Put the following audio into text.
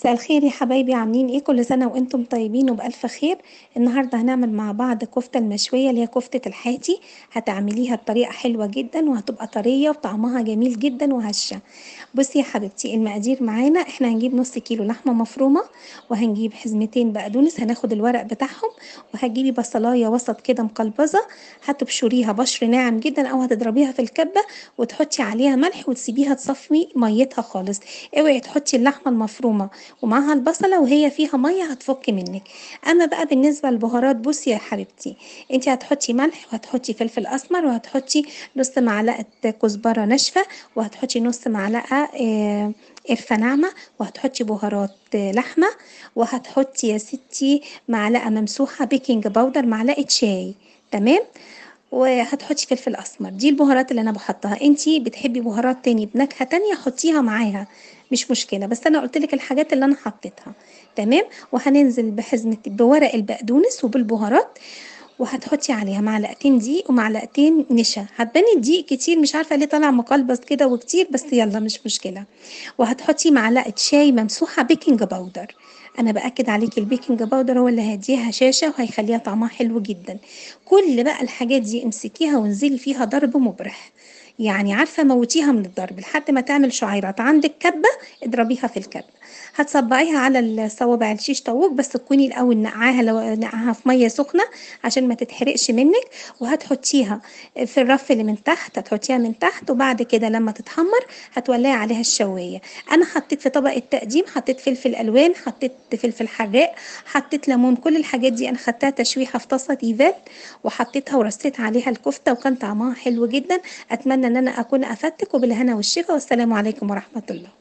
مساء الخير يا حبايبي، عاملين ايه؟ كل سنة وانتم طيبين وبألف خير. النهاردة هنعمل مع بعض كفتة المشوية اللي هي كفتة الحاتي. هتعمليها بطريقة حلوة جدا وهتبقى طرية وطعمها جميل جدا وهشة. بصي يا حبيبتي، المقادير معانا احنا هنجيب نص كيلو لحمة مفرومة، وهنجيب حزمتين بقدونس هناخد الورق بتاعهم، وهتجيبي بصلاية وسط كده مقلبظة، هتبشريها بشر ناعم جدا او هتضربيها في الكبة وتحطي عليها ملح وتسيبيها تصفي ميتها خالص. اوعي تحطي اللحمة المفرومة ومعاها البصلة وهي فيها مية هتفك منك. اما بقى بالنسبة للبهارات، بصي يا حبيبتي، انت هتحطي ملح وهتحطي فلفل اسمر وهتحطي نص معلقة كزبرة ناشفة، وهتحطي نص معلقة قرفة ناعمة، وهتحطي بهارات لحمة، وهتحطي يا ستي معلقة ممسوحة بيكنج باودر، معلقة شاي. تمام. وهتحطي فلفل اسمر. دي البهارات اللي انا بحطها، انتي بتحبي بهارات تاني بنكهة تانية حطيها معاها، مش مشكلة، بس انا قلتلك الحاجات اللي انا حطيتها. تمام. وهننزل بحزمة بورق البقدونس وبالبهارات، وهتحطي عليها معلقتين دقيق ومعلقتين نشا. هتبني الدقيق كتير، مش عارفة ليه طالع مقلبص كده وكتير، بس يلا مش مشكلة. وهتحطي معلقة شاي ممسوحة بيكنج باودر. انا باكد عليكي البيكنج باودر هو اللي هيديها هشاشه وهيخليها طعمها حلو جدا. كل بقى الحاجات دي امسكيها وانزلي فيها ضرب مبرح، يعني عارفه موتيها من الضرب لحد ما تعمل شعيرات. عندك كبه، اضربيها في الكبه. هتصبعيها على الصوابع الشيش طاووق، بس تكوني الاول نقعاها، لو نقعها في ميه سخنه عشان ما تتحرقش منك. وهتحطيها في الرف اللي من تحت، هتحطيها من تحت، وبعد كده لما تتحمر هتولعي عليها الشوايه. انا حطيت في طبق التقديم، حطيت فلفل الوان، حطيت فلفل حراق، حطيت ليمون، كل الحاجات دي انا خدتها تشويحه في طاسه تيفال وحطيتها ورصيت عليها الكفته، وكان طعمها حلو جدا. اتمنى ان انا اكون افدتك، وبالهنا والشفا، والسلام عليكم ورحمه الله.